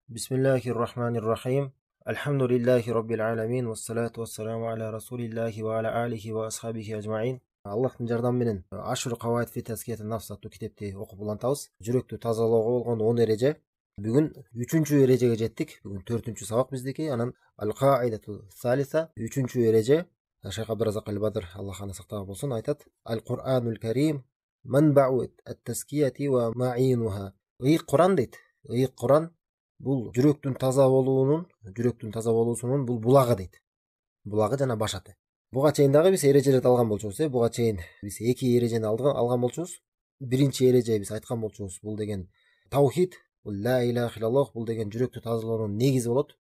Бисмиллахир-рахманир-рахим. Альхамдулиллахи раббил аламин. Вассалату вассаламу аля расулиллахи ва аля алихи ва асхабихи ажмаин. Аллахтың жардамы менен Ашур Каваид фи Таският нафс аттуу китепти окуп улантабыз. Жүрөктү тазалоого болгон 10 эреже. Бүгүн 3-чү эрежеге жеттик. Бүгүн 4-чү сабак биздики. Анан ал-каидату салиса 3-чү эреже. Шейх Абдуразак аль-Бадр, Аллах аны сактаган болсун, айтат: Аль-Кур'анул Карим манбау ат-таскияти ва маинуха. Куран дейт. Куран бул жүрөктүн таза болуусунун бул булагы дейт. Булагы жана башаты. Буга чейин дагы биз эрежелерди алган болчубуз. Буга чейин биз 2 эрежени алган болчубуз. Биринчи эреже биз айткан болчубуз, бул деген таухид, бул ла илаха иллаллах, бул деген жүрөктү тазалоонун негизи болот.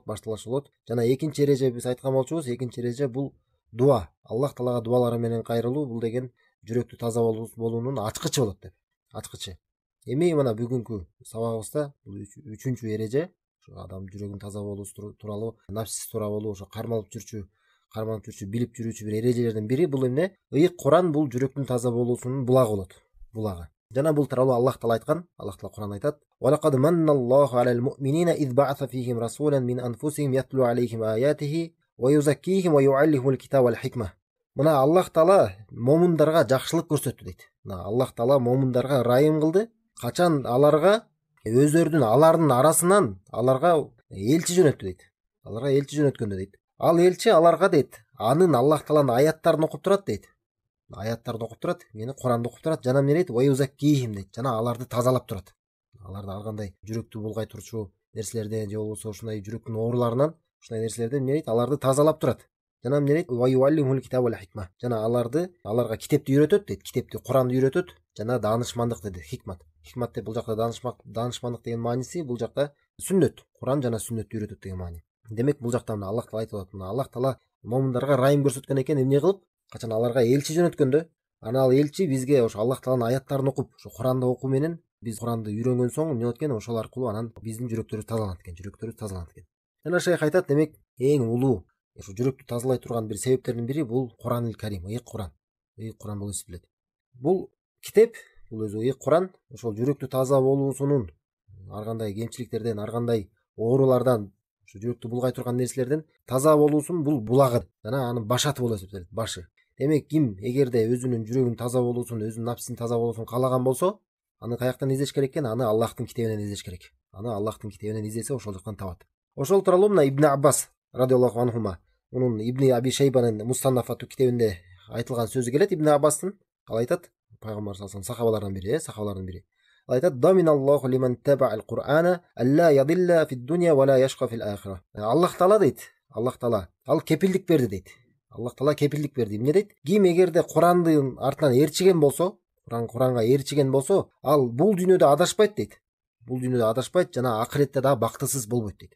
Башталышы болот. Жана экинчи эреже биз айткан болчубуз, экинчи эреже бул дуа. Аллах Таалага дуалары менен кайрылуу, бул деген жүрөктү таза болуунун ачкычы болот деп. Ачкычы. Эми мына бүгүнкү сабагыбызда бул 3-чү эреже, ошо адам жүрөгүнүн таза болуусу тууралуу, нафсис тууралуу, ошо кармалып жүрчү, билип жүрүүчү бир эрежелердин бири бул эмне? Куран бул жүрөктүн таза болуусунун булагы болот. Булагы. Жана бул тууралуу Аллах Таала айткан. Аллах Таала Куран айтат: "Ва лакад манналлаху алал муъминина из ба'атha фихим расулан мин анфусихим ятлу алейхим аятихи ва юзаккихим ва юаллихумул китаба вал хикма." Мына Аллах Таала момундарга жакшылык көрсөттү дейт. Мына Аллах Таала момундарга райым кылды. Качан аларга алардын арасынан аларга элчи жөнөттү дейт. Аларга элчи жөнөткөндө дейт. Ал элчи аларга дейт, анын Аллах Тааланын аяттарын окуп турат дейт. Аяттарын окуп турат, мени Куранды окуп турат, жана эмне дейт? Ваюзаккихим дейт. Жана аларды тазалап турат. Аларды ар кандай жүрөктү булгай турчу нерселерден же болбосо ушундай жүрөктүн ооруларынан, ушундай нерселерден эмне дейт? Аларды тазалап турат. Жана эмне дейт? Ваюаллихумул китаба вал хикма. Жана аларга китепти үйрөтөт дейт. Китепти, Куранды үйрөтөт. Жана даанышмандык деди, хикмат. Хикмат деп бул жакта даанышмандык деген мааниси, бул жакта сүннөт. Куран жана сүннөттү үйрөтөт деген маани. Демек бул жакта мына Аллах Таала айтып атат. Мына Аллах Таала момундарга райым көрсөткөн экен, эмне кылып? Качан аларга элчи жөнөткөндө, ана ал элчи бизге ошо Аллах Тааланын аяттарын окуп, ошо Куранды окуу менен биз Куранды үйрөнгөн соң эмне болот экен? Ошол аркылуу анан биздин жүрөктөрүбүз тазаланат экен. Жана шейх айтат, демек эң улуу ошо жүрөктү тазалай турган бир себептердин бири бул Куранул Карим, Куран. Куран болуп эсептелет. Бул китеп, бул өзү Куран ошол жүрөктү таза болуусунун ар кандай кемчиликтерден, ар кандай оорулардан, ошо жүрөктү булгай турган нерселерден таза болуусунун бул булагы жана анын башаты болуп эсептелет, башы. Демек ким эгерде өзүнүн жүрөгүнүн таза болуусун, өзүнүн нафсинин таза болуусун каалаган болсо, аны каяктан издеш керек экен? Аны Аллахтын китебинен издеш керек. Аны Аллахтын китебинен издесе ошол жактан табат. Ошол тууралуу мына Ибн Аббас радиаллаху анхума, мунун Ибн Аби Шейбанын Мустаннаф аттуу китебинде айтылган сөзү келет. Ибн Аббастын ал айтат, пайгамбар саллаллаху алейхи сахабалардан бири. Ал айтат: "Даминаллаху лиман таба'ал Кур'ана алла ядилла фид дунья ва ла яшка фил ахира." Аллах Таала дейт. Аллах Таала ал кепилдик берди дейт. Аллах Таала кепилдик берди. Эмне дейт? Ким эгерде Курандын артынан ээрчиген болсо, Куранга ээрчиген болсо, ал бул дүйнөдө адашпайт дейт. Бул дүйнөдө адашпайт, жана акыретте дагы бактысыз болбойт дейт.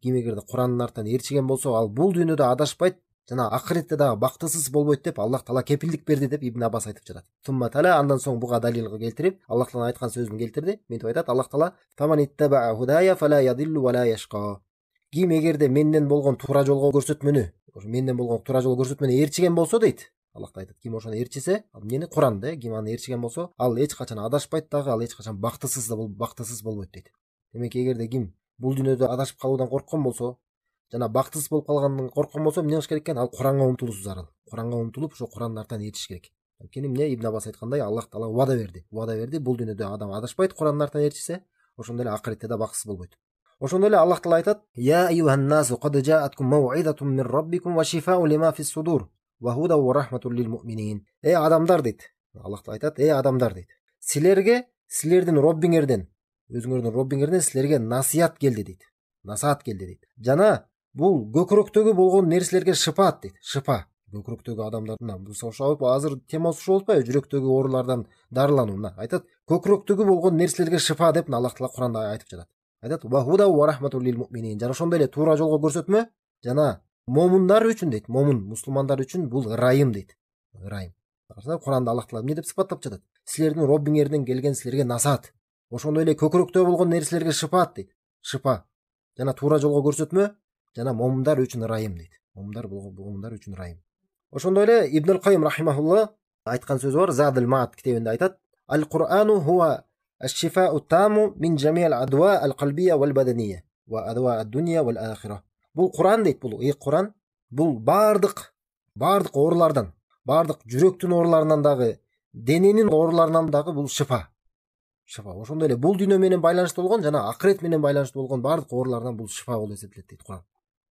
Ким эгерде Курандын артынан ээрчиген болсо, ал бул дүйнөдө адашпайт, жана акыретте дагы бактысыз болбойт деп Аллах Таала кепилдик берди деп Ибн Аббас айтып жатат. Тумма тала, андан соң буга далил келтирип, Аллах Таала айткан сөзүн келтирди. Мынтип айтат Аллах Таала: "Фаман иттаба худая фала ядиллу ва ла яшка." Ким эгерде менден болгон туура жолго көрсөтмөнү ээрчиген болсо дейт. Аллах Таала айтат, ким ошону ээрчисе, ал мени Куранды, ким аны ээрчиген болсо, ал эч качан адашпайт дагы, ал эч качан бактысыз болбойт дейт. Демек эгерде ким бул дүйнөдө адашып калуудан корккон болсо, жана бактысыз болуп калгандан корккон болсо, эмне кылыш керек экен? Ал Куранга умтулуусу зарыл. Куранга умтулуп, ошо Курандын артынан ээрчиш керек. Анткени эмне Ибн Аббас айткандай, Аллах Таала убада берди. Бул дүйнөдө адам адашпайт, Курандын артынан ээрчисе, ошондой эле акыретте да бактысыз болбойт. Ошондой эле Аллах Таала айтат: "Я айюхан насу кад жааткум мау'изатун мин раббикум ва шифаун лима фис судур ва худа ва рахматул лил муъминин." Адамдар дейт. Аллах Таала айтат: адамдар дейт. Силердин Роббиңерден, өзүңөрдүн Роббиңерден силерге насият келди дейт. Насаат келди дейт. Жана бул көкүрөктөгү болгон нерселерге шифаат дейт. Шифа. Көкүрөктөгү адамдардын ошо азыр темасы ушул болуп атпайбы? Жүрөктөгү оорулардан дарылануу. Мына айтат: көкүрөктөгү болгон нерселерге шифа деп Аллах Таала Куранда айтып жатат. Айтат: "Ва худа ва рахматул лил муъминин." Жана ошондой эле туура жолго көрсөтмө, жана момундар үчүн дейт. Мусулмандар үчүн бул ырайым дейт. Ырайым. Куранда Аллах Таала эмне деп сыпаттап жатат? Силердин Роббиңерден келген силерге насаат. Ошондой эле көкүрөктө болгон нерселерге шифаат дейт. Шифа. Жана туура жолго көрсөтмө, жана момундар үчүн ырайым дейт. Момундар үчүн ырайым. Ошондой эле Ибн Кайым рахимахулла айткан сөзү бар. Задул Маат китебинде айтат: "Ал-Кур'ану хува الشفاء التام من جميع الأدواء القلبية والبدنية وأدواء الدنيا والآخرة. Бұл Құран дейді, бұл Құран, бұл бардық оорулардан, бардық жүректің ооруларынан дағы, дененің ооруларынан дағы бұл шифа. Ошондой эле бул дүйнө менен байланыштуу болгон жана акырет менен байланыштуу болгон бардык оорулардан бул шифа болуп эсептелет дейт Құран.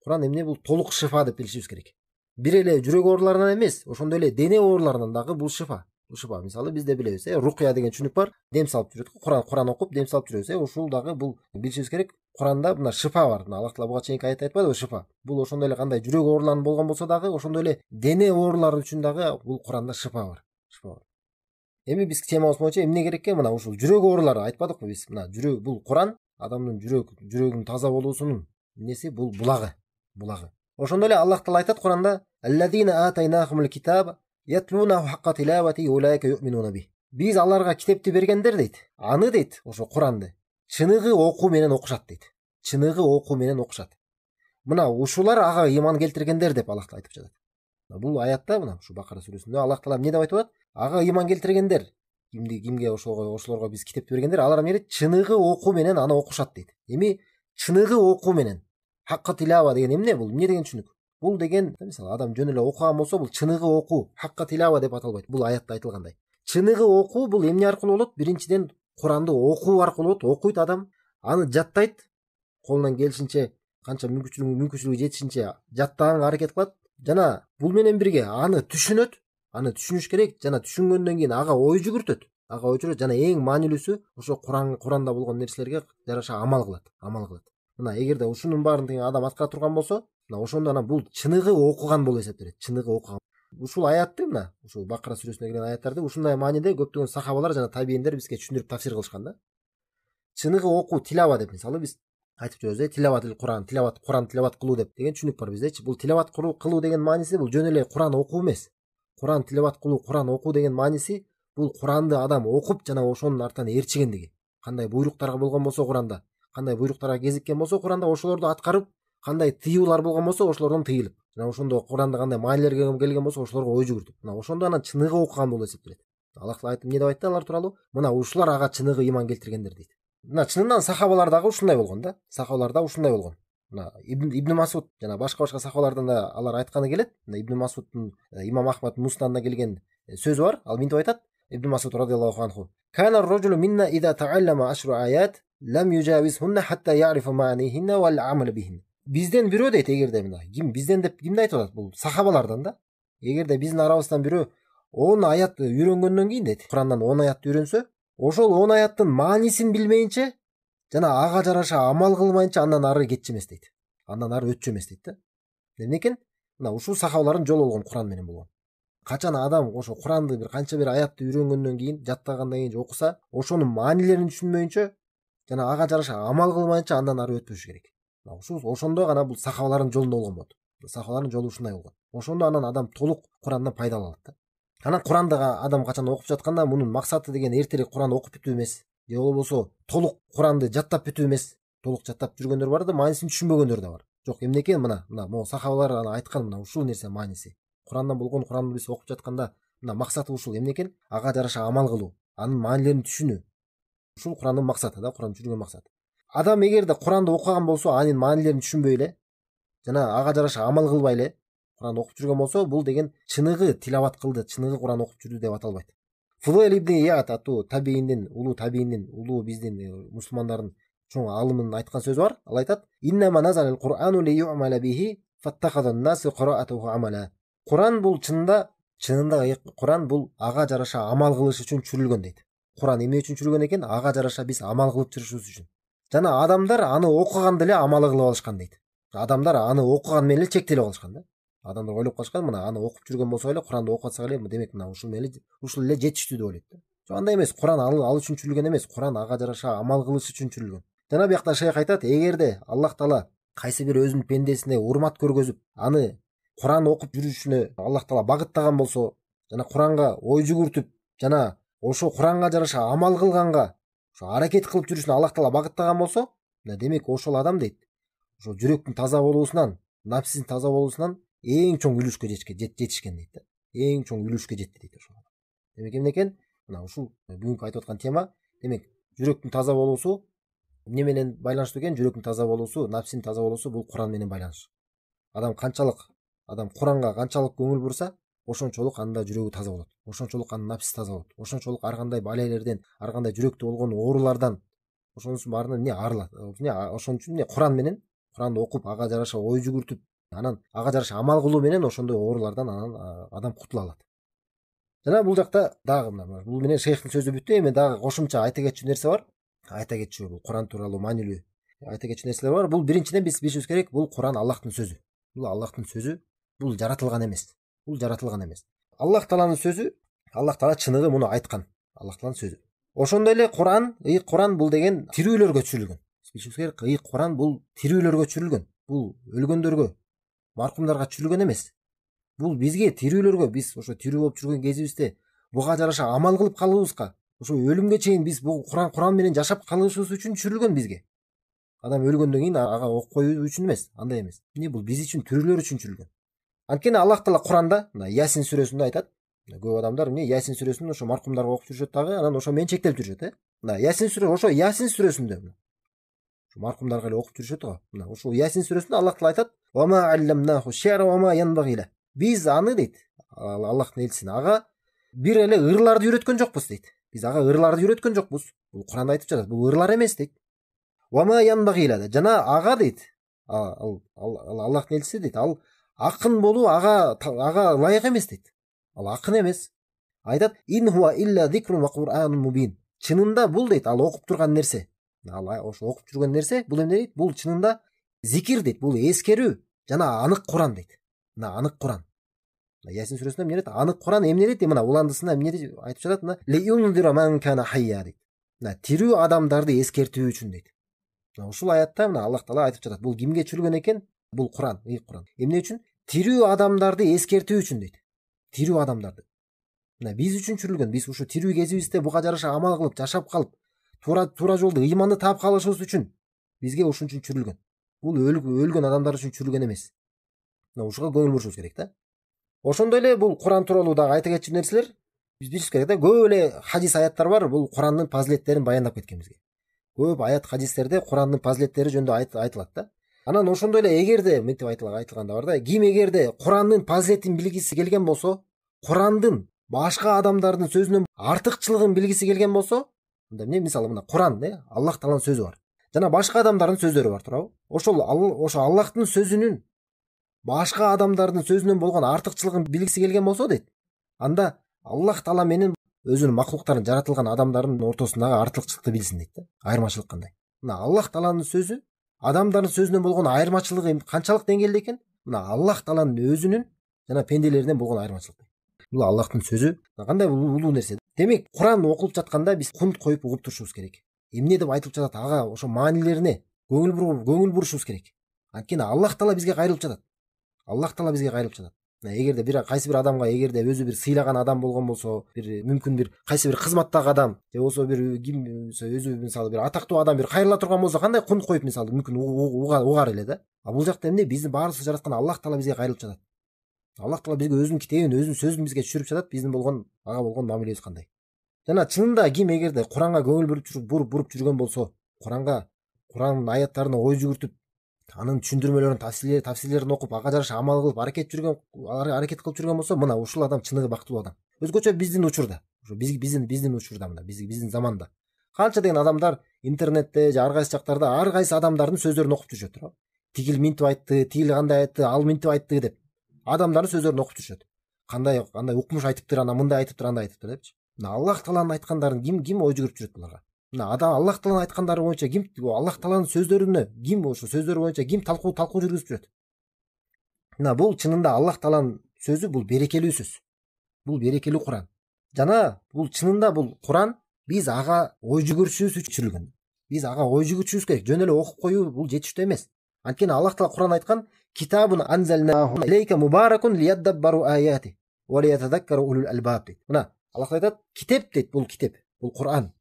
Құран эмне? Бул толук шифа деп билишибиз керек. Бир эле жүрөк ооруларынан эмес, ошондой эле дене ооруларынан дагы бул шифа. Мисалы бизде билебиз, рукия деген түшүнүк бар. Дем салып жүрөт, Құран окуп дем салып жүрөбүз. Ушул дагы бул билишибиз керек. Құранда мына шифа бар. Аллах Таала буга чейинки аятта айтпадыбы шифа. Бул ошондой эле кандай жүрөк оорулары болгон болсо дагы, ошондой эле дене оорулары үчүн дагы бул Құранда шифа бар. Эми биз темабыз боюнча эмне керек экен? Мына ушул жүрөк оорулары айтпадыкпы биз? Мына жүрөк, бул Құран адамдын жүрөгүнүн таза болуусунун эмнеси? Бул булагы. Ошондой эле Аллах Таала айтат Құранда: "Аллазина атайнахумул китаба ятлунаху хакка тилавати улайка юминуна би." Биз аларга китепти бергендер дейт. Аны дейт, ошо Құранды чыныгы окуу менен окушат дейт. Чыныгы окуу менен окушат. Мына ушулар ага ыйман келтиргендер деп Аллах Таала айтып жатат. Бул аятта, мына ушу Бакара сүрөсүндө Аллах Таала эмне деп айтып атат? Ага ыйман келтиргендер. Кимге ошолорго биз китепти бергендер, алар эмне дейт? Чыныгы окуу менен аны окушат дейт. Эми чыныгы окуу менен хакка тилава деген эмне? Бул эмне деген түшүнүк? Бул деген, мисалы адам жөн эле окуган болсо, бул чыныгы окуу, хакка тилава деп аталбайт. Бул аятта айтылгандай. Чыныгы окуу бул эмне аркылуу болот? Биринчиден Құранды окуу аркылуу болот. Окуйт адам, аны жаттайт, колунан келишинче, канча мүмкүнчүлүгү жетишинче жаттаганга аракет кылат. Жана бул менен бирге аны түшүнөт. Аны түшүнүш керек, жана түшүнгөндөн кийин ага ой жүгүртөт. Жана эң маанилүүсү ошо Құранда болгон нерселерге жараша амал кылат. Мына эгерде ушунун баарын адам аткара турган болсо, мына ошондо бул чыныгы окуган болуп эсептелет. Чыныгы окуган. Ушул аятты, мына ушул Бакара сүрөсүнө кирген аяттарды ушундай мааниде көптөгөн сахабалар жана табииндер бизге түшүндүрүп тафсир кылышкан да. Чыныгы окуу, тилава деп, мисалы биз айтып жүрөбүз, тилаватыл Құран тилават кылуу деп деген түшүнүк бар биздечи. Бул тилават кылуу деген мааниси бул жөн эле Құран окуу эмес. Құран тилават кылуу, Құран окуу деген мааниси бул Құранды адам окуп жана ошонун артынан ээрчигендиги. Кандай буйруктарга болгон болсо Құранда, кандай буйруктарга кезиккен болсо Құранда ошолорду аткарып, кандай тыюулар болгон болсо ошолордон тыйылып, жана ошондо Құранда кандай маанилер келген болсо ошолорго ой жүгүртүп, мына ошондо анан чыныгы окуган болуп эсептелет. Аллах Таала айтып эмне деп айтты алар тууралуу? Мына ушулар ага чыныгы ыйман келтиргендер дейт. Мына чынынан сахабалар дагы ушундай болгон да. Сахабалар да ушундай болгон. Мына Ибн Масуд жана башка сахабалардан да алар айтканы келет. Мына Ибн Масуддун Имам Ахмадтын Муснадында келген сөзү бар. Ал мынтип айтат: Ибн Масуд радиаллаху анху: "Кана ар-раджулу минна иза тааллама ашру аят лам южавизхунна хатта я'рифа ма'нихинна вал амал бихин." Бизден бирөө дейт, эгерде мына бизден деп кимди айтып атат? Бул сахабалардан да. Эгерде биздин арабыздан бирөө 10 аят үйрөнгөндөн кийин дейт, Құрандан 10 аятты үйрөнсө, ошол 10 аяттын маанисин билмейинче жана ага жараша амал кылмайынча андан ары кетчү эмес дейт. Андан ары өтчү эмес дейт да. Эмне экен? Мына ушул сахабалардын жолу болгон Құран менен болгон. Качан адам ошо Құранды бир канча бир аятты үйрөнгөндөн кийин, жаттагандан кийин окуса, ошонун маанилерин түшүнбөйүнчө жана ага жараша амал кылмайынча андан ары өтпөшү керек. Ошондо гана бул сахабалардын жолунда болгон болот. Сахабалардын жолу ушундай болгон. Ошондо анан адам толук Құрандан пайдалана алат да. Анан Құранды адам качан окуп жатканда мунун максаты деген эртерээк Құран окуп бүтүү эмес, же болбосо толук Құранды жаттап бүтүү эмес. Толук жаттап жүргөндөр бар да, маанисин түшүнбөгөндөр да бар. Жок, эмне экен? Мына могу сахабалар айткан, мына ушул нерсе мааниси. Құрандан болгон, Құранды биз окуп жатканда мына максаты ушул. Эмне экен? Ага жараша амал кылуу, анын маанилерин түшүнүү. Ушул Құрандын максаты да, Құран жүргөн максаты. Адам эгерде Құранды окуган болсо, анын маанилерин түшүнбөй эле жана ага жараша амал кылбай эле Құран окуп жүргөн болсо, бул деген чыныгы тилават кылды, чыныгы Құран окуп жүрдү деп аталбайт. Фудайл ибн Ияд аттуу табииндин, улуу биздин мусулмандардын чоң алымынын айткан сөзү бар. Ал айтат: "Иннама назалал Курану ли ю'мала бихи фаттахадан-нас қираатуху амала." Құран бул чынында Құран бул ага жараша амал кылыш үчүн чүрүлгөн дейт. Құран эмне үчүн чүрүлгөн экен? Ага жараша биз амал кылып жүрүшүбүз үчүн. Жана адамдар аны окуганда эле амал кылып алышкан дейт. Адамдар аны окуган менен эле чектелип алышкан да. Адамдар ойлоп калышкан, мына аны окуп жүргөн болсо эле, Құранды окуп атсак эле, демек мына ушул эле жетиштүү деп ойлойт да. Жок, андай эмес. Құран ал үчүн чүрүлгөн эмес. Құран ага жараша амал кылыш үчүн чүрүлгөн. Жана биякта шейх айтат, эгерде Аллах Таала кайсы бир өзүнүн пендесине урмат көргөзүп, аны Құран окуп жүрүшүнө Аллах Таала багыттаган болсо, жана Құранга ой жүгүртүп, жана ошо Құранга жараша амал кылганга, ошо аракет кылып жүрүшүнө Аллах Таала багыттаган болсо, демек ошол адам дейт, ошо жүрөктүн таза болуусунан, напсисин таза болуусунан эң чоң үлүшкө жетишкен дейт да. Эң чоң үлүшкө жетти дейт ошол. Демек эмне экен? Мына ушул бүгүнкү айтып аткан тема, демек жүрөктүн таза болуусу эмне менен байланыштуу экен? Жүрөктүн таза болуусу, напсинин таза болуусу бул Куран менен байланыштуу. Адам Куранга канчалык көңүл бурса, ошончолук анын жүрөгү таза болот. Ошончолук анын напси таза болот. Ошончолук ар кандай балелерден, ар кандай жүрөктө болгон оорулардан ошонусун баарынан эмне арылат. Ошон үчүн Куран менен, Куранды окуп, ага жараша ой жүгүртүп, анан ага жараша амал кылуу менен ошондой оорулардан анан адам кутула алат. Жана бул жакта дагы бул менен шейхтин сөзү бүттү. Эми дагы кошумча айта кетчү нерсе бар. Айта кетчү бул Куран тууралуу маанилүү айта кетчү нерселер бар. Бул биринчиден биз билишибиз керек, бул Куран Аллахтын сөзү. Бул Аллахтын сөзү, бул жаратылган эмес. Бул жаратылган эмес. Аллах Тааланын сөзү, Аллах Таала чыныгы муну айткан. Аллах Тааланын сөзү. Ошондой эле Куран бул деген тирүүлөргө түшүрүлгөн. Билишибиз керек, Куран бул тирүүлөргө түшүрүлгөн. Бул өлгөндөргө, маркумдарга түшүрүлгөн эмес. Бул бизге тирүүлөргө, биз ошо тирүү болуп жүргөн кезибизде буга жараша амал кылып калыбызга, ошо өлүмгө чейин биз бул Куран менен жашап калышыбыз үчүн түшүрүлгөн бизге. Адам өлгөндөн кийин ага окуп коюу үчүн эмес, андай эмес. Эмне бул биз үчүн, тирүүлөр үчүн түшүрүлгөн. Анткени Аллах Таала Куранда, Ясин сүрөсүндө айтат. Көп адамдар эмне Ясин сүрөсүн ошо маркумдарга окуп жүрүшөт дагы, анан ошо менен чектелип жүрүшөт, Ясин сүрөсүндө ошо маркумдарга эле окуп жүрүшөт го. Ошо Ясин сүрөсүндө Аллах Таала айтат: "Ва ма алламнаху ши'ра ва ма янбагила". Биз аны дейт, Аллахтын элчиси, ага бир эле ырларды үйрөткөн жокпуз дейт. Биз ага ырларды үйрөткөн жокпуз. Бул Куранда айтып жатат. Бул ырлар эмес дейт. Ва ма янбагила. Жана ага дейт, Аллахтын элчиси дейт, ал акын болуу ага ылайык эмес дейт. Ал акын эмес. Айтат: "Ин хуа илля зикрун ва Кур'анун мубин". Чынында бул дейт, ал окуп турган нерсе. Ал ошо окуп жүргөн нерсе, бул эмне дейт? Бул чынында зикир дейт, бул эскерүү жана анык Куран дейт. Анык Куран. Ясин сүрөсүндө эмне дейт? Анык Куран эмне дейт? Мына уландысында эмне деп айтып жатат? Лиюнзира ман кана хайя дейт. Тирүү адамдарды эскертүү үчүн дейт. Ушул аятта Аллах Таала айтып жатат. Бул кимге түшүрүлгөн экен? Бул Куран, Куран. Эмне үчүн? Тирүү адамдарды эскертүү үчүн дейт. Тирүү адамдарды. Биз үчүн түшүрүлгөн. Биз ушу тирүү кезибизде буга жараша амал кылып, жашап калып, туура жолду ыйманды таап калышыбыз үчүн бизге ушун үчүн түшүрүлгөн. Бул өлгөн адамдар үчүн түшүрүлгөн эмес. Ушуга көңүл бурушубуз керек да. Ошондой эле бул Куран тууралуу дагы айта кетчү нерселер биз билишибиз керек да. Көп эле хадис аяттар бар, бул Курандын фазилеттерин баяндап кеткен бизге. Көп аят хадистерде Курандын фазилеттери жөнүндө айтылат да. Анан ошондой эле эгерде мынтип айтылганда бар да, ким эгерде Курандын фазилетин билгиси келген болсо, Курандын башка адамдардын сөзүнөн артыкчылыгын билгиси келген болсо, анда эмне? Мисалы мына Куран, Аллах Тааланын сөзү бар. Жана башка адамдардын сөздөрү бар, туурабы? Ошо Аллахтын сөзүнүн башка адамдардын сөзүнөн болгон артыкчылыгын билгиси келген болсо дейт, анда Аллах Таала менен өзүнүн макулуктарын, жаратылган адамдардын ортосундагы артыкчылыкты билсин дейт да. Айырмачылык кандай? Мына Аллах Тааланын сөзү адамдардын сөзүнөн болгон айырмачылыгы канчалык деңгээлде экен? Мына Аллах Тааланын өзүнүн жана пенделеринен болгон айырмачылык. Бул Аллахтын сөзү кандай улуу нерсе. Демек, Куран окулуп жатканда биз кунт коюп угуп турушубуз керек. Эмне деп айтылып жатат? Ага ошо маанилерине көңүл бурушубуз керек. Анткени Аллах Таала бизге кайрылып жатат. Аллах Таала бизге кайрылып жатат. Эгерде кайсы бир адамга эгерде өзү бир сыйлаган адам болгон болсо, мүмкүн бир кайсы бир кызматтагы адам же болсо бир ким өзү мисалы бир атактуу адам бир кайрыла турган болсо, кандай кунт коюп мисалы мүмкүн угар эле да. А бул жакта эмне? Биздин баарыбызды жараткан Аллах Таала бизге кайрылып жатат. Аллах Таала бизге өзүнүн китебин, өзүнүн сөзүн бизге түшүрүп жатат. Биздин ага болгон мамилебиз кандай? Жана чынында ким эгерде Куранга көңүл буруп жүргөн болсо, Курандын аяттарына ой жүгүртүп, анын түшүндүрмөлөрүн, тафсирлерин окуп, ага жараша амал кылып, аракет кылып жүргөн болсо, мына ушул адам чыныгы бактылуу адам. Өзгөчө биздин учурда, биздин учурда мына биздин заманда канча деген адамдар интернетте же ар кайсы жактарда ар кайсы адамдардын сөздөрүн окуп жүрүшөт, туурабы? Тигил минтип айтты, тигил кандай айтты, ал минтип айтты деп адамдардын сөздөрүн окуп жүрүшөт. Кандай укмуш айтыптыр, ана мындай айтыптыр, андай айтыптыр депчи. Мына Аллах Тааланын айткандарын ким ой жүгүрүп жүрөт буларга? Мына Аллах Тааланын айткандары боюнча ким, Аллах Тааланын сөздөрүнө ким, ошо сөздөр боюнча ким талкуу жүргүзүп жүрөт? Мына бул чынында Аллах Тааланын сөзү, бул берекелүү сөз. Бул берекелүү Куран. Жана бул чынында бул Куран биз ага ой жүгүрүшүбүз үчүн түшүрүлгөн. Биз ага ой жүгүрүшүбүз керек. Жөн эле окуп коюу бул жетиштүү эмес. Анткени Аллах Таала Куран айткан: "Китабун анзалнаху илейка мубаракун лияддаббару аяти ва лиятадаккару улул албаб" дейт. Мына Аллах айтат, китеп дейт, бул китеп, бул Куран.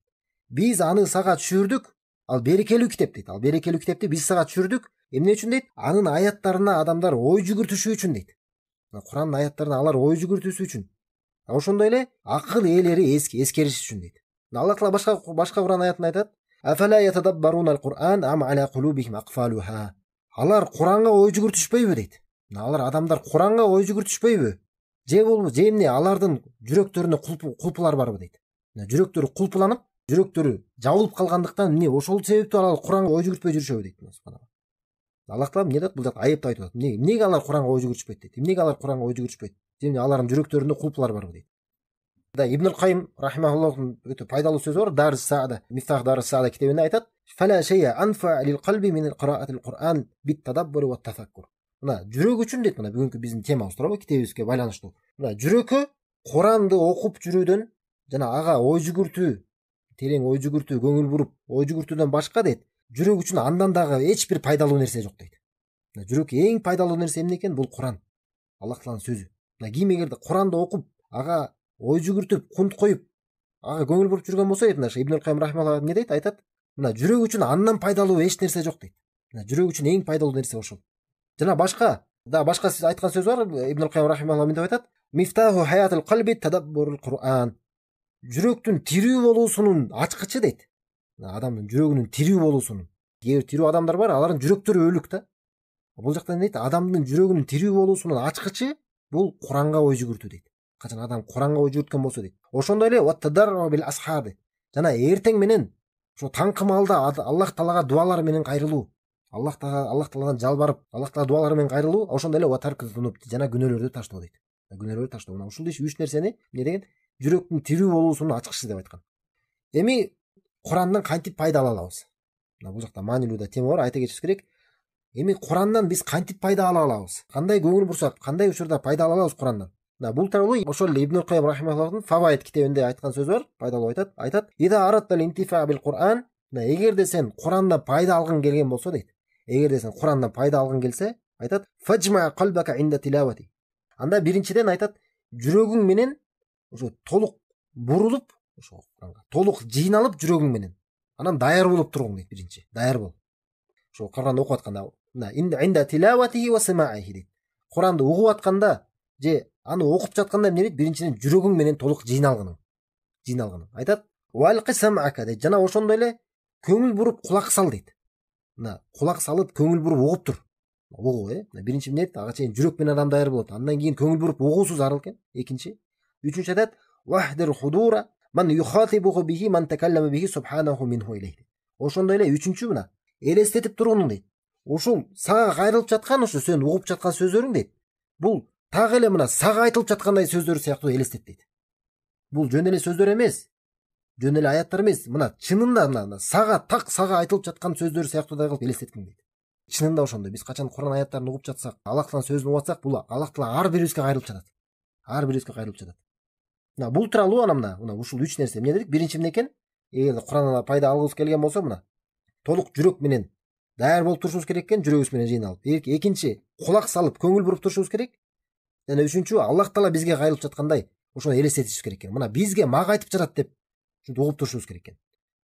Биз аны сага түшүрдүк, ал берекелүү китеп дейт. Ал берекелүү китепти биз сага түшүрдүк. Эмне үчүн дейт? Анын аяттарына адамдар ой жүгүртүшү үчүн дейт. Курандын аяттарына алар ой жүгүртүүсү үчүн. Ошондой эле акыл ээлери эскериш үчүн дейт. Аллах Таала башка Кур'ан аятында айтат: "Афала ятадаббарунал Кур'ан ам аля кулубихим акфалуха". Алар Куранга ой жүгүртүшпөйбү дейт. Алар адамдар Куранга ой жүгүртүшпөйбү? Же эмне алардын жүрөктөрүнө кулпулар барбы дейт. Жүрөктөрү кулпуланып, жүрөктөрү жабылып калгандыктан эмне ошол себептен алар Куранга ой жүгүртпөй жүрүшөбү дейт. Аллах Таала эмне дейт? Бул жакта айыпты айтып атат. Эмнеге алар Куранга ой жүгүртүшпөйт дейт? Эмнеге алар Куранга ой жүгүртүшпөйт? Эмне алардын жүрөктөрүндө кулпулар барбы дейт. Ибн Кайым рахимахуллахтын өтө пайдалуу сөзү бар. Дарс Саада, Мифтах Дарс Саада китебинде айтат: "Фала шайя анфа лил калби мин кираатил Кур'ан бит тадаббур ва тафаккур". Жүрөк үчүн дейт, бүгүнкү биздин темабыз туурабы, китебибизге байланыштуу. Жүрөккө Куранды окуп жүрүүдөн жана ага ой жүгүртүү, терең ой жүгүртүү, көңүл буруп ой жүгүртүүдөн башка дейт, жүрөк үчүн андан дагы эч бир пайдалуу нерсе жок дейт. Жүрөккө эң пайдалуу нерсе эмне экен? Бул Куран. Аллах Тааланын сөзү. Ким эгерде Куранды окуп, ага ой жүгүртүп, кунт коюп, ага көңүл буруп жүргөн болсо дейт, Ибн Кайым рахималлах эмне дейт? Айтат: "Жүрөк үчүн андан пайдалуу эч нерсе жок" дейт. Жүрөк үчүн эң пайдалуу нерсе ошол. Жана башка айткан сөз бар. Ибн Кайым рахималлах эмне деп айтат? "Мифтаху хаятил калби тадаббурул Кур'ан". Жүрөктүн тирүү болуусунун ачкычы дейт. Адамдын жүрөгүнүн тирүү болуусунун. Кээ бир тирүү адамдар бар, алардын жүрөктөрү өлүк да. Бул жакта дейт, адамдын жүрөгүнүн тирүү болуусунун ачкычы бул Куранга ой жүгүртүү дейт. Качан адам Куранга ой жүгүрткөн болсо дейт. Ошондой эле ваттадар бил асхаб. Жана эртең менен ошо таңкы маалда Аллах Таалага дуалар менен кайрылуу. Аллах Таалаган жалбарып, Аллах Таала дуалары менен кайрылуу, ошондой эле ватарк зунуб жана күнөөлөрдү таштоо дейт. Күнөөлөрдү таштоо. Ушул иш 3 нерсени эмне деген? Жүрөктүн тирүү болуусунун ачкычы деп айткан. Эми Курандан кантип пайда ала алабыз? Бул жакта маанилүү да тема бар, айта кетишибиз керек. Эми Курандан биз кантип пайда ала алабыз? Кандай көңүл бурсак, кандай учурда пайда ала алабыз Курандан? Бул тууралуу ошол эле Ибн Кайым рахимахуллахтын Фаваид китебинде айткан сөзү бар. Пайдалуу айтат: "Ида араттал интифа бил Кур'ан", эгерде сен Курандан пайда алгың келген болсо дейт. Эгерде сен Курандан пайда алгың келсе, айтат: "Фажма калбака инда тилавати". Анда биринчиден айтат, жүрөгүң менен ошо толук бурулуп, ошо Куранга толук жыйналып жүрөгүң менен. Анан даяр болуп тургуң дейт, биринчи. Даяр бол. Ошо Куранды окуп атканда, инда тилавати ва самаихи дейт. Куранды угуп атканда же аны окуп жатканда эмне дейт? Биринчиден жүрөгүң менен толук жыйналгын. Айтат: "Валqi sam'aka" дейт. Жана ошондой эле көңүл буруп кулак сал дейт. Кулак салып көңүл буруп угуп тур. Угуу, биринчи эмне дейт? Ага чейин жүрөк менен адам даяр болот. Андан кийин көңүл буруп угуусу зарыл экен. Экинчи. Үчүнчү айтат: "Вахдир худура ман юхатибуху бихи ман такаллама бихи субханаху минху илейхи". Ошондой эле үчүнчү элестетип тургуну дейт. Ушул сага кайрылып жаткан, ошо сен угуп жаткан сөздөрүң дейт. Бул так эле сага айтылып жаткандай сөздөр сыяктуу элестет дейт. Бул жөн эле сөздөр эмес. Жөн эле аяттар эмес. Чынында сага айтылып жаткан сөздөр сыяктуудай кылып элестеткиң дейт. Чынында ошондой. Биз качан Куран аяттарын угуп жатсак, Аллахтын сөзүн угуп жатсак, бул Аллах Таала ар бирибизге кайрылып жатат. Бул тууралуу ушул 3 нерсе эмне дедик? Биринчи эмне экен? Эгерде Курандан пайда алгыбыз келген болсо, толук жүрөк менен даяр болуп турушубуз керек экен, жүрөгүбүз менен жыйналып. Экинчи, кулак салып көңүл буруп турушубуз керек. Жана үчүнчү, Аллах Таала бизге кайрылып жаткандай ошону элестетишибиз керек экен. Мага айтып жатат деп угуп турушубуз керек экен.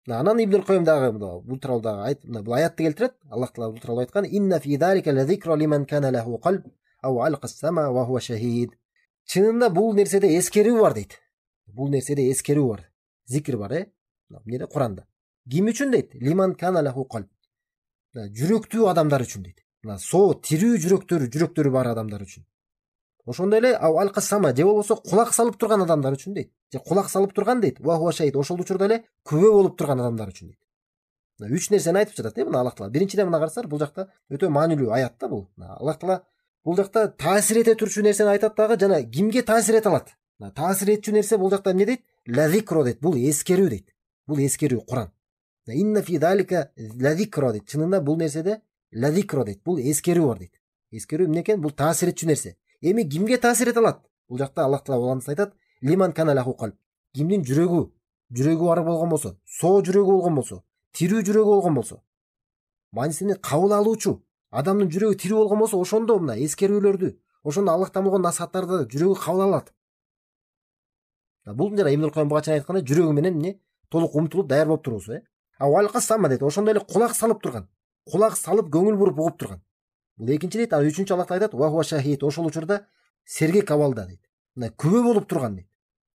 Анан Ибн Кайым дагы бул тууралуу дагы бул аятты келтирет. Аллах Таала бул тууралуу айткан: "Инна фи залика лазикра лиман кана лаху қалб ау алqa as-sama ва хуа шахид". Чынында бул нерседе эскерүү бар дейт. Бул нерседе эскерүү бар. Зикр бар, эмнеде? Куранда. Ким үчүн дейт? Лиман кана лаху қалб. Жүрөктүү адамдар үчүн дейт. Тирүү жүрөктөрү бар адамдар үчүн. Ошондой эле ау алqa as-sama же болбосо кулак салып турган адамдар үчүн дейт. Же кулак салып турган дейт. Ва хуа шахид, ошол учурда эле күбө болуп турган адамдар үчүн дейт. 3 нерсени айтып жатат, Аллах Таала. Биринчиден карасаңар, бул жакта өтө маанилүү аят да бул. Аллах Таала бул жакта таасир эте турчу нерсени айтат дагы, жана кимге таасир эте алат? Таасир этчү нерсе бул жакта эмне дейт? Лазикро дейт. Бул эскерүү дейт. Бул эскерүү Куран. Инна фи залика лазикро дейт. Чынында бул нерседе лазикро дейт. Бул эскерүү бар дейт. Эскерүү эмне экен? Бул таасир этчү нерсе. Эми кимге таасир эте алат? Бул жакта Аллах Таала болгондо айтат: "Лиман кана лаху қалб". Кимдин жүрөгү бар болгон болсо, жүрөгү болгон болсо, тирүү жүрөгү болгон болсо, маанисинде кабыл алуучу адамдын жүрөгү тирүү болгон болсо, ошондо эскерүүлөрдү, ошондо Аллахтан болгон насааттарды жүрөгү кабыл алат. Бул жана Ибн Кайым буга чейин айткандай, жүрөгү менен толук умтулуп даяр болуп турусу, алqa as-sama дейт. Ошондой эле кулак салып турган. Кулак салып көңүл буруп угуп турган. Бул экинчи дейт. Ал үчүнчү Аллах айтат: "Ва хуа шахид", ошол учурда сергек абалда дейт. Күбө болуп турган дейт.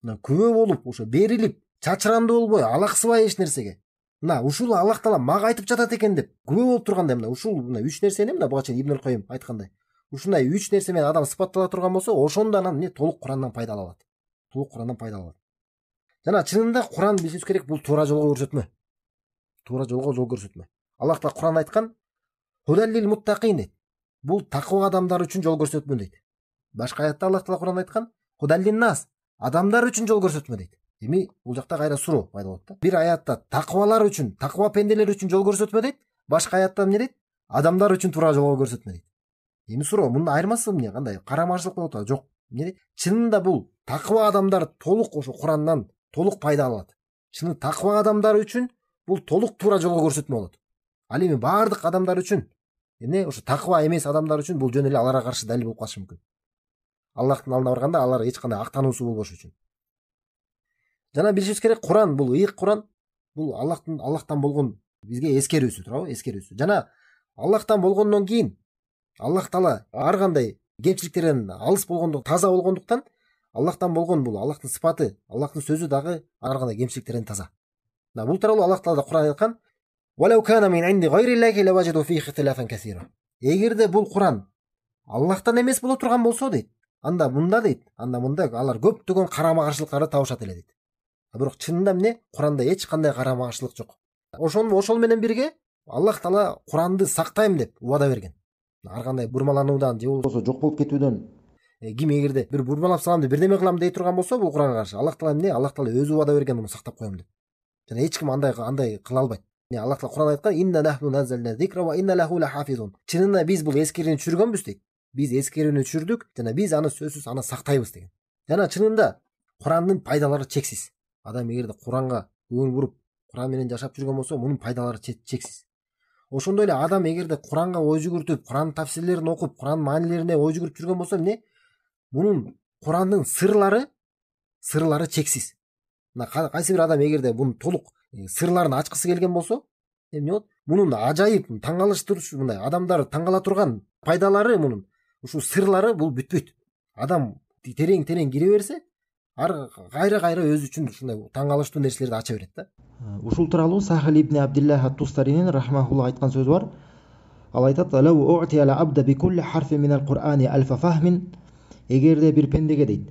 Күбө болуп, ошо берилип, чачырандуу болбой, алаксыбай эч нерсеге. Мына ушул Аллах Таала мага айтып жатат экен деп күбө болуп тургандай, мына ушул мына 3 нерсени мына буга чейин Ибн Койим айткандай. Ушундай 3 нерсе менен адам сыпаттала турган болсо, ошондо анан эмне толук Курандан пайда ала алат. Толук Курандан пайда ала алат. Жана чынында Куран билишибиз керек, бул туура жолго көрсөтмө. Туура жолго жол көрсөтмө. Аллах Таала Куранда айткан: "Худаллил муттакин" дейт. Бул таква адамдар үчүн жол көрсөтмө дейт. Башка аятта Аллах Таала Куранда айткан: "Худаллин нас" адамдар үчүн жол көрсөтмө дейт. Эми бул жакта кайра суроо пайда болот да. Бир аятта таквалар үчүн, таква пенделер үчүн жол көрсөтмө дейт. Башка аятта эмне дейт? Адамдар үчүн туура жолго көрсөтмө дейт. Эми суроо, мунун айырмасы эмне? Кандай карама-каршылык болуп атат? Жок. Эмне дейт? Чынында бул таква адамдар толук ошо Курандан толук пайда алат. Чыны таква адамдар үчүн бул толук туура жолго көрсөтмө болот. Ал эми баардык адамдар үчүн, эмне ошо таква эмес адамдар үчүн бул жөн эле аларга каршы далил болуп калышы мүмкүн. Аллахтын алдына барганда алар эч кандай актануусу болбош үчүн. Жана билишибиз керек, Куран бул ыйык Куран, бул Аллахтан болгон бизге эскерүүсү, туурабы? Эскерүүсү. Жана Аллахтан болгондон кийин Аллах Таала ар кандай кемчиликтерден алыс болгондук, таза болгондуктан Аллахтан болгон бул Аллахтын сыпаты, Аллахтын сөзү дагы ар кандай кемчиликтерден таза. Мына бул тууралуу Аллах Таала Куран айткан: "Валау кана мин инди гайриллахи лаважаду фихи ихтилафан касира." Эгерде бул Куран Аллахтан эмес боло турган болсо дейт, анда мында дейт, анда мында алар көптөгөн карама-каршылыктарды табышат эле дейт. Бирок чынында эмне? Куранда эч кандай карама-каршылык жок. Ошол менен бирге Аллах Таала Куранды сактайм деп убада берген. Ар кандай бурмалануудан же болбосо жок болуп кетүүдөн ким эгерде бир бурмалап салам деп бирдеме кылам дей турган болсо, бул Куранга каршы Аллах Таала эмне? Аллах Таала өзү убада берген, муну сактап коем деп. Жана эч ким андай кыла албайт. Аллах Таала Куранда айткан: "Инна нахну наззална зикра ва инна лаху лахафизун." Чынында биз бул эскерүүнү түшүргөнбүз дейт. Биз эскерүүнү түшүрдүк жана биз аны сөзсүз аны сактайбыз деген. Жана чынында Курандын пайдалары чексиз. Адам эгерде Куранга көңүл буруп, Куран менен жашап жүргөн болсо, мунун пайдалары чексиз. Ошондой эле адам эгерде Куранга ой жүгүртүп, Куран тафсирлерин окуп, Куран маанилерине ой жүгүрүп жүргөн болсо, эмне? Мунун Курандын сырлары чексиз. Мына кайсы бир адам эгерде мунун толук сырларын ачкысы келген болсо, эмне болот? Мунун ажайып, таң калыштырчу, мындай адамдар таң кала турган пайдалары, мунун ушул сырлары бул бүтпөйт. Адам терең кире берсе, кайра өзү үчүн ушундай таң калыштуу нерселерди ача берет да. Ушул тууралуу Сахил ибн Абдиллах ат-Тустаринин рахмахулла айткан сөзү бар. Ал айтат: "Лау у'тия ал-абда би кулли харфин мин ал-Qur'ани алфа фахмин." Эгерде бир пендеге дейт,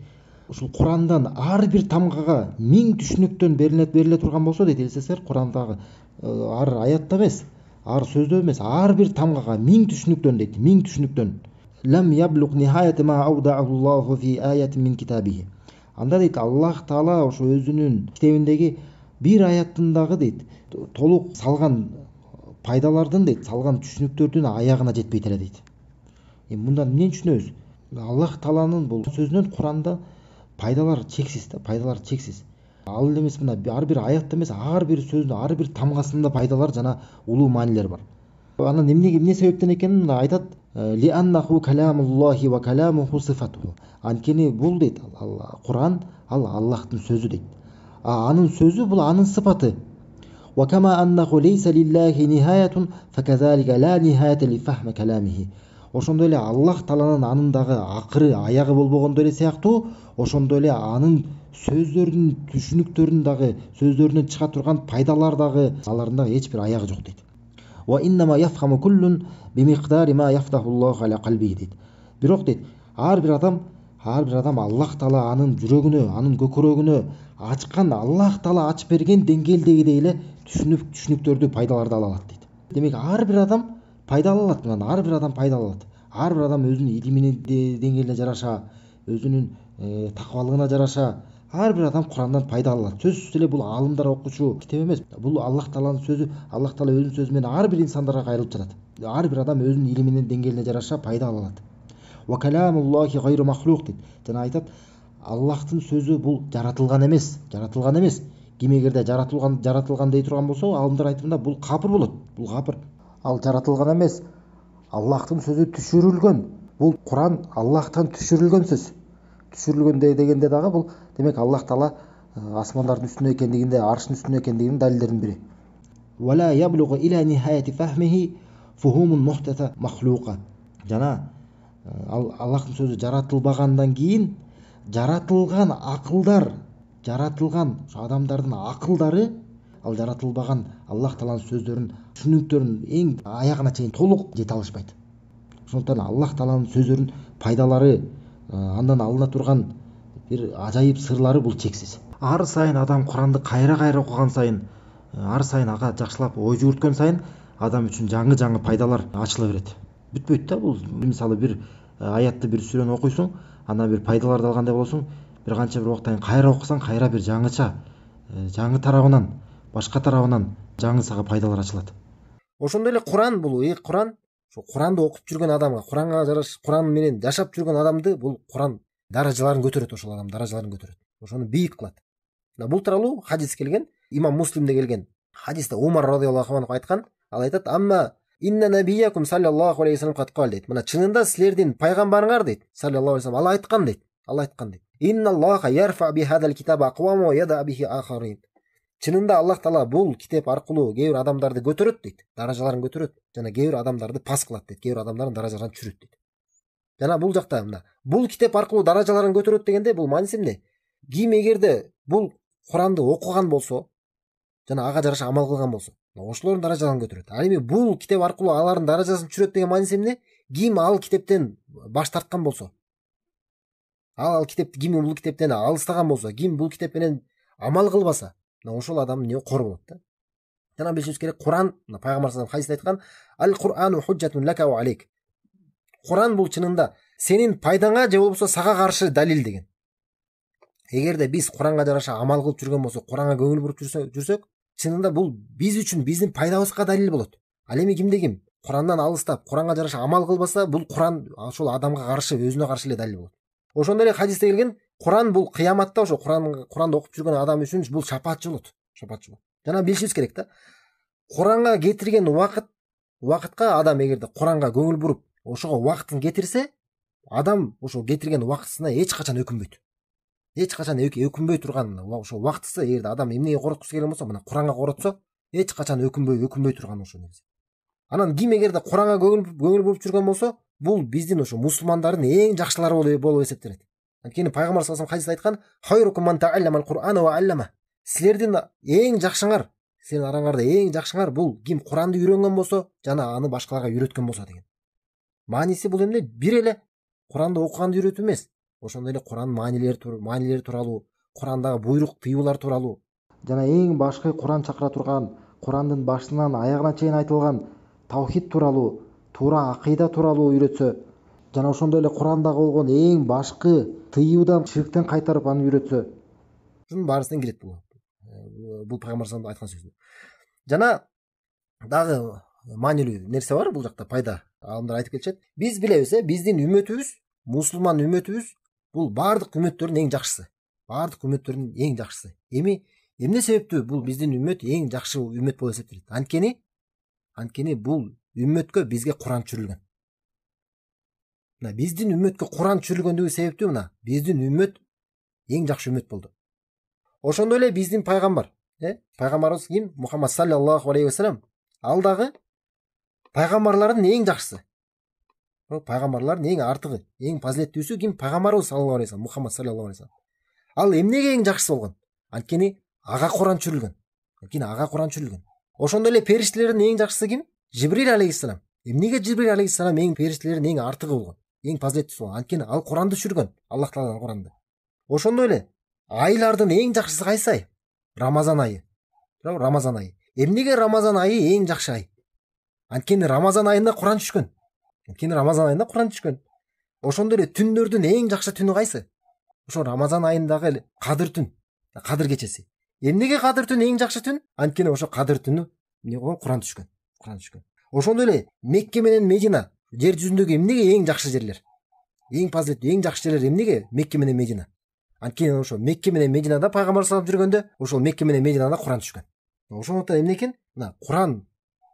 ушул Курандан ар бир тамгага 1000 түшүнүктөн бериле турган болсо дейт, элестесеңер, Курандагы ар аятта эмес, ар сөздө эмес, ар бир тамгага 1000 түшүнүктөн дейт, 1000 түшүнүктөн. Лам яблуг нихаят ма аудаллаху фи аятин мин китабихи. Анда дейт, Аллах Таала ошо өзүнүн китебиндеги бир аяттындагы дейт, толук салган пайдалардын дейт, салган түшүнүктөрдүн аягына жетпейт эле дейт. Мындан эмне түшүнөбүз? Аллах Тааланын бул сөзүнөн Куранда пайдалар чексиз да, пайдалар чексиз. Ал эле эмес, мына ар бир аятта эмес, ар бир сөздүн ар бир тамгасында пайдалар жана улуу маанилер бар. Анан эмне себептен экенин мына айтат: "Ли аннаху каламуллахи ва каламуху сифатуху." Анткени бул дейт, Куран ал Аллахтын сөзү дейт. Анын сөзү бул анын сыпаты. "Ва кама аннаху лейса лиллахи нихаятун факазалика ла нихаята ли фахми каламихи." Ошондой эле Аллах Тааланын анындагы акыры, аягы болбогондой эле сыяктуу, ошондой эле анын сөздөрүнүн, түшүнүктөрүнүн дагы, сөздөрүнөн чыга турган пайдалар дагы, алардын эч бир аягы жок дейт. "Ва иннама яфхаму куллун бимиqdari ма яфтахуллаху ала қалбиhi" дейт. Бирок дейт, ар бир адам Аллах Таала анын жүрөгүнө, анын көкүрөгүнө ачкан, Аллах Таала ачып берген деңгээлдегидей эле түшүнүктөрдү, пайдаларды ала алат дейт. Демек ар бир адам пайда ала алат, мына ар бир адам пайда ала алат. Ар бир адам өзүнүн илиминин деңгээлине жараша, өзүнүн таквалыгына жараша, ар бир адам Курандан пайда ала алат. Сөзсүз эле бул аалымдар окучу китеп эмес. Бул Аллах Тааланын сөзү, Аллах Таала өзүнүн сөзү менен ар бир инсандарга кайрылып жатат. Ар бир адам өзүнүн илиминин деңгээлине жараша пайда ала алат. "Ва каламуллахи гайру махлук" дейт. Жана айтат, Аллахтын сөзү бул жаратылган эмес. Ким эгерде жаратылган дей турган болсо, аалымдар айтымында бул капыр болот. Бул капыр. Ал жаратылган эмес. Аллахтын сөзү түшүрүлгөн. Бул Куран Аллахтан түшүрүлгөн сөз. Түшүрүлгөн дегенде дагы бул демек Аллах Таала асмандардын үстүндө экендигинде, аршын үстүндө экендигинин далилдеринин бири. "Вала яблугу иля нихаяти фахмихи фухумун мухтата махлука." Жана Аллахтын сөзү жаратылбагандан кийин жаратылган акылдар жаратылган ошо адамдардын акылдары ал жаратылбаган Аллах Тааланын сөздөрүн түшүнүктөрүн эң аягына чейин толук жете алышпайт. Ошондуктан Аллах Тааланын сөздөрүн пайдалары, андан алына турган бир ажайып сырлары бул чексиз. Ар сайын адам Куранды кайра окуган сайын, ар сайын ага жакшылап ой жүгүрткөн сайын адам үчүн жаңы пайдалар ачыла берет. Бүтпөйт да бул. Мисалы бир аятты, бир сүрөнү окуйсуң, андан бир пайдаларды алгандай болосуң, бир канча бир убакыттан кийин кайра окусаң, кайра бир жаңыча, жаңы тарабынан, башка тарабынан жаңы сага пайдалар ачылат. Ошондой эле Куран бул, Куран, ошо Куранды окуп жүргөн адамга, Куранга жараша Куран менен жашап жүргөн адамды бул Куран даражаларын көтөрөт, ошол адам даражаларын көтөрөт. Ошону бийик кылат. Бул тууралуу хадис келген, имам Муслимде келген. Хадисте Умар радыйаллаху анху айткан, ал айтат: "Амма инна набиякум саллаллаху алейхи вассалам кат кал" дейт. Мына чынында силердин пайгамбарыңар дейт, саллаллаху алейхи вассалам, ал айткан дейт. Ал айткан дейт: "Инна Аллаха ярфа би хадал китаба аквама ва яда бихи ахарин." Чынында Аллах Таала бул китеп аркылуу кээ бир адамдарды көтөрөт дейт, даражаларын көтөрөт, жана кээ бир адамдарды пас кылат дейт, кээ бир адамдардын даражаларын түшүрөт дейт. Жана бул жакта мына бул китеп аркылуу даражаларын көтөрөт дегенде бул мааниси эмне? Ким эгерде бул Куранды окуган болсо, жана ага жараша амал кылган болсо, ошолордун даражаларын көтөрөт. Ал эми бул китеп аркылуу алардын даражасын түшүрөт деген мааниси эмне? Ким ал китептен баш тарткан болсо, ал китепти ким бул китептен алыстаган болсо, ким бул китеп менен амал кылбаса, ошол адам эмне кор болот да. Жана билишибиз керек, Куран, пайгамбар саллаллаху алейхи вассалам хадисте айткан: "Ал-Кур'ану худжатун лака ва алейк." Куран бул чынында сенин пайдаңа же болбосо сага каршы далил деген. Эгерде биз Куранга жараша амал кылып жүргөн болсок, Куранга көңүл буруп жүрсөк, чынында бул биз үчүн биздин пайдабызга далил болот. Ал эми кимде ким Курандан алыстап, Куранга жараша амал кылбаса, бул Куран ошол адамга каршы, өзүнө каршы эле далил болот. Ошондой эле хадисте келген, Куран бул кыяматта ошо Куранды окуп жүргөн адам үчүн бул шапаатчы болот. Жана билишибиз керек да, Куранга кетирген убакытка адам эгерде Куранга көңүл буруп, ошого убактын кетирсе, адам ошо кетирген убактысына эч качан өкүнбөйт. Эч качан өкүнбөй турган ошо убактысы, эгерде адам эмнеге короткусу келген болсо, мына Куранга коротсо, эч качан өкүнбөй турган ошо нерсе. Анан ким эгерде Куранга көңүл буруп жүргөн болсо, бул биздин ошо мусулмандардын эң жакшылары болуп эсептелет. Анткени пайгамбар саллаллаху алейхи вассалам хадисте айткан: "Хайрукум ман тааллама ал-Кур'ана ва аллама." Силердин эң жакшыңар, силердин араңарда эң жакшыңар бул ким Куранды үйрөнгөн болсо, жана аны башкаларга үйрөткөн болсо деген. Мааниси бул эмне? Бир эле Куранды окуганды үйрөтүү эмес. Ошондой эле Курандын маанилери тууралуу, Курандагы буйрук тыюулар тууралуу, жана эң башкы Куран чакыра турган, Курандын башынан аягына чейин айтылган таухид тууралуу, туура акыйда тууралуу үйрөтсө, жана ошондой эле Курандагы болгон эң башкы тыюудан, ширктен кайтарып аны үйрөтсө, ушунун баарысынан кирет бул. Бул пайгамбар саллаллаху алейхи вассалам айткан сөз. Жана дагы маанилүү нерсе бар бул жакта, пайда. Аалымдар айтып келишет. Биз билебиз, биздин үммөтүбүз, мусулман үммөтүбүз бул бардык үммөттөрдүн эң жакшысы. Бардык үммөттөрдүн эң жакшысы. Эмне себептүү бул биздин үммөт эң жакшы үммөт болуп эсептелет? Анткени бул үммөткө бизге Куран түшүрүлгөн. Мына биздин үммөткө Куран түшүрүлгөндүгү себептүү, мына биздин үммөт эң жакшы үммөт болду. Ошондой эле биздин пайгамбар, пайгамбарыбыз ким? Мухаммад саллаллаху алейхи вассалам. Ал дагы пайгамбарлардын эң жакшысы. Пайгамбарлардын эң артыгы, эң фазилеттүүсү ким? Пайгамбарыбыз саллаллаху алейхи вассалам, Мухаммад саллаллаху алейхи вассалам. Ал эмнеге эң жакшысы болгон? Анткени ага Куран түшүрүлгөн. Ошондой эле периштелердин эң жакшысы ким? Жибрил алейхиссалам. Эмнеге Жибрил алейхиссалам эң периштелердин эң артыгы болгон, эң фазилеттүүсү болгон? Анткени ал Куранды түшүргөн, Аллах Тааланын Куранды. Ошондой эле айлардын эң жакшысы кайсы ай? Рамазан айы. Эмнеге Рамазан айы эң жакшы ай? Анткени Рамазан айында Куран түшкөн. Ошондой эле түндөрдүн эң жакшы түнү кайсы? Ошо Рамазан айындагы Кадыр түн, Кадыр кечеси. Эмнеге Кадыр түн эң жакшы түн? Анткени ошо Кадыр түнү эмне болгон? Куран түшкөн. Ошондой эле Мекке менен Медина жер жүзүндөгү эмнеге эң жакшы жерлер? Эң фазилеттүү, эң жакшы жерлер эмнеге? Мекке менен Медина. Анткени ошо Мекке менен Мединада пайгамбар саллаллаху алейхи вассалам жүргөндө, ошол Мекке менен Мединада Куран түшкөн. Ошондуктан эмне экен? Мына Куран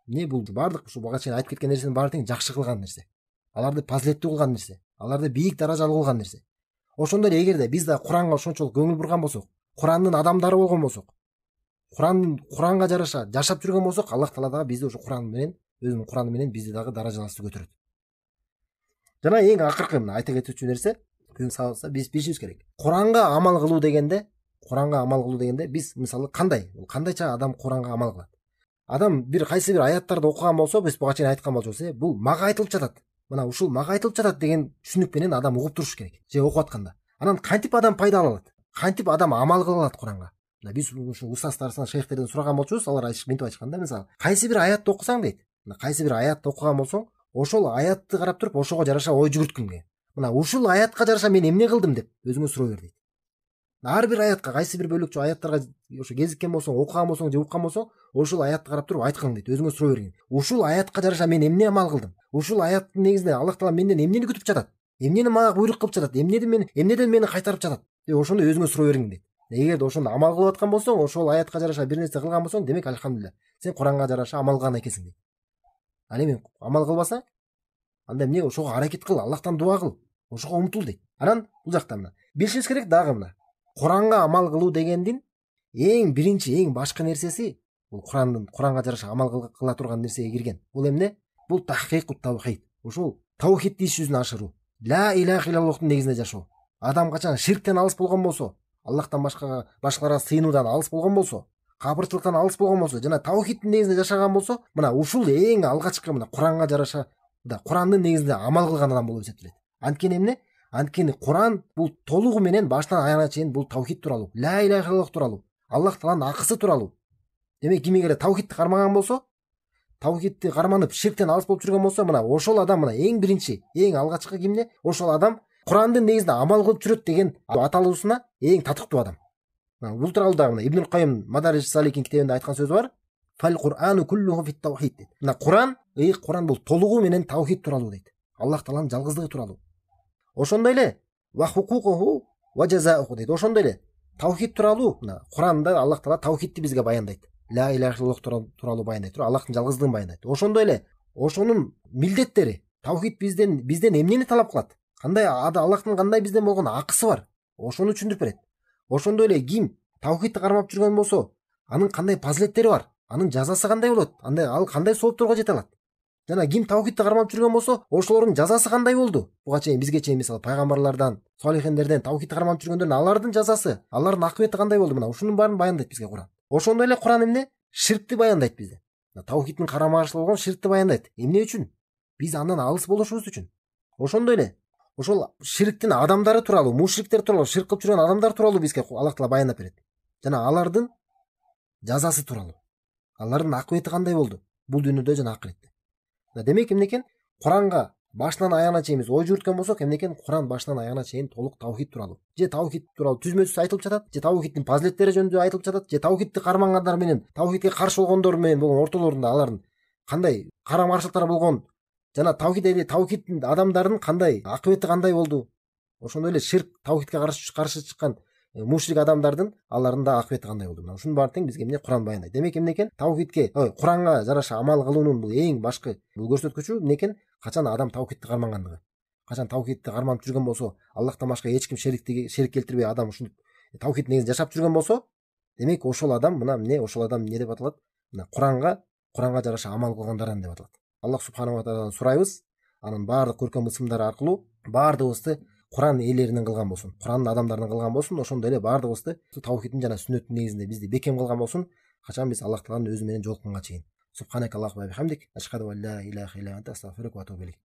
бул бардык ушу буга чейин айтып кеткен нерсенин баары тең жакшы кылган нерсе. Аларды фазилеттүү кылган нерсе, аларды бийик даражалуу кылган нерсе. Ошондой эле эгерде биз да Куранга ошончолук көңүл бурган болсок, Курандын адамдары болгон болсок, Куранга жараша жашап жүргөн болсок, Аллах Таала дагы бизди ошо Куран менен, өзүнүн Кураны менен бизди дагы даражалабызды көтөрөт. Жана эң акыркы айта кетүүчү нерсе, биз билишибиз керек. Куранга амал кылуу дегенде, Куранга амал кылуу дегенде биз мисалы кандайча адам Куранга амал кылат. Адам бир кайсы бир аяттарды окуган болсо, биз буга чейин айткан болчубуз, бул мага айтылып жатат. Мына ушул мага айтылып жатат деген түшүнүк менен адам угуп туруш керек. Же окуп атканда. Анан кантип адам пайда ала алат? Кантип адам амал кыла алат Куранга? Мына биз ушу устаздардан, шейхтерден сураган болчубуз, алар мынтип айтканда, мисалы, кайсы бир аятты окусаң дейт. Мына кайсы бир аятты окуган болсоң, ошол аятты карап туруп, ошого жараша ой жүгүрткүң келет. Мына ушул аятка жараша мен эмне кылдым деп өзүңө суроо бер дейт. Ар бир аятка, кайсы бир бөлүкчө аяттарга ошо кезиккен болсоң, окуган болсоң же уккан болсоң, ошол аятты карап туруп айткың дейт, өзүңө суроо бергин. Ушул аятка жараша мен эмне амал кылдым? Ушул аяттын негизинде Аллах Таала менден эмнени күтүп жатат? Эмнени мага буйрук кылып жатат? Эмнеден мени кайтарып жатат? Деп ошону өзүңө суроо бергин дейт. Эгерде ошону амал кылып аткан болсоң, ошол аятка жараша бир нерсе кылган болсоң, демек альхамдулилlah, сен Куранга жараша амал кылган экенсиң дейт. Ал эми амал кылбасаң, анда эмне? Ошого аракет кыл, Аллахтан дуа кыл, ошого умтул дейт. Анан бул жакта мына билишибиз керек дагы мына. Куранга амал кылуу дегендин эң биринчи, эң башкы нерсеси бул Куранга жараша амал кыла турган нерсеге кирген. Бул эмне? Бул тахкикут таухид. Ушул таухидти иш жүзүнө ашыруу. Ла илаха иллаллахтын негизинде жашоо. Адам качан ширктен алыс болгон болсо, Аллахтан башкаларга сыйынуудан алыс болгон болсо, капырчылыктан алыс болгон болсо, жана таухидтин негизинде жашаган болсо, мына ушул эң алгачкы мына Куранга жараша Курандын негизинде амал кылган адам болуп эсептелет. Анткени эмне? Анткени Куран бул толугу менен баштан аягына чейин бул таухид тууралуу, ла илаха иллаллах тууралуу, Аллах Тааланын акысы тууралуу. Демек ким эгер таухидти кармаган болсо, таухидти карманып ширктен алыс болуп жүргөн болсо, мына ошол адам мына эң биринчи, эң алгачкы кимне? Ошол адам Курандын негизинде амал кылып жүрөт деген аталуусуна эң татыктуу адам. Бул тууралуу дагы мына Ибн Кайым Мадариж Саликин китебинде айткан сөзү бар. Фал Курану куллуху фит таухид дейт. Мына Куран бул толугу менен таухид тууралуу дейт. Аллах Тааланын жалгыздыгы тууралуу. Ошондой эле ва хукукуху ва жазауху дейт. Ошондой эле таухид тууралуу мына Куранда Аллах Таала таухидти бизге баяндайт. Ла илаха иллаллах тууралуу баяндайт, Аллахтын жалгыздыгын баяндайт. Ошондой эле ошонун милдеттери, таухид бизден эмнени талап кылат? Кандай Аллахтын кандай бизден болгон акысы бар? Ошону түшүндүрүп берет. Ошондой эле ким таухидти кармап жүргөн болсо, анын кандай фазилеттери бар? Анын жазасы кандай болот? Ал кандай соопторго жете алат? Жана ким таухидти кармап жүргөн болсо, ошолордун жазасы кандай болду? Буга чейин бизге чейин мисалы пайгамбарлардан, салихиндерден таухидти кармап жүргөндөрдүн алардын жазасы, алардын акыбети кандай болду? Мына ушунун баарын баяндайт бизге Куран. Ошондой эле Куран эмне? Ширкти баяндайт бизде. Таухидтин карама-каршы болгон ширкти баяндайт. Эмне үчүн? Биз андан алыс болушубуз үчүн. Ошондой эле ошол ширктин адамдары тууралуу, мушриктер тууралуу, ширк кылып жүргөн адамдар тууралуу бизге Аллах Таала баяндап берет. Жана алардын жазасы тууралуу. Алардын акыбети кандай болду? Бул дүйнөдө жана акыретте. Демек эмне экен? Куранга башынан аягына чейин биз ой жүгүрткөн болсок, эмне экен? Куран башынан аягына чейин толук таухид тууралуу. Же таухид тууралуу түзмөсүз айтылып жатат, же таухидтин фазилеттери жөнүндө айтылып жатат, же таухидти кармагандар менен, таухидке каршы болгондор менен болгон ортолорунда алардын кандай карама-каршылыктар болгон, жана таухидтин адамдардын кандай акыбети кандай болду? Ошондой эле ширк, таухидке каршы чыккан мушрик адамдардын алардын да акыбети кандай болду? Мына ушунун баары тең бизге эмне Куран баяндайт. Демек эмне экен? Куранга жараша амал кылуунун бул эң башкы бул көрсөткүчү эмне экен? Качан адам таухидти кармагандыгы. Качан таухидти карманып жүргөн болсо, Аллахтан башка эч ким шерик келтирбей адам ушул таухид негизинде жашап жүргөн болсо, демек ошол адам ошол адам эмне деп аталат? Мына Куранга жараша амал кылгандардан деп аталат. Аллах субханаху ва тааладан сурайбыз, анын баардык көркөм ысымдары аркылуу баардыгыбызды Куран ээлеринен кылган болсун, Курандын адамдарынан кылган болсун, ошондой эле баардыгыбызды таухидтин жана сүннөттүн негизинде бизди бекем кылган болсун, качан биз Аллах Тааланын өзү менен жолукканга чейин. Субханакаллаху ва бихамдик, ашхаду ан ла илаха илля анта, астагфирука ва атубу илейк.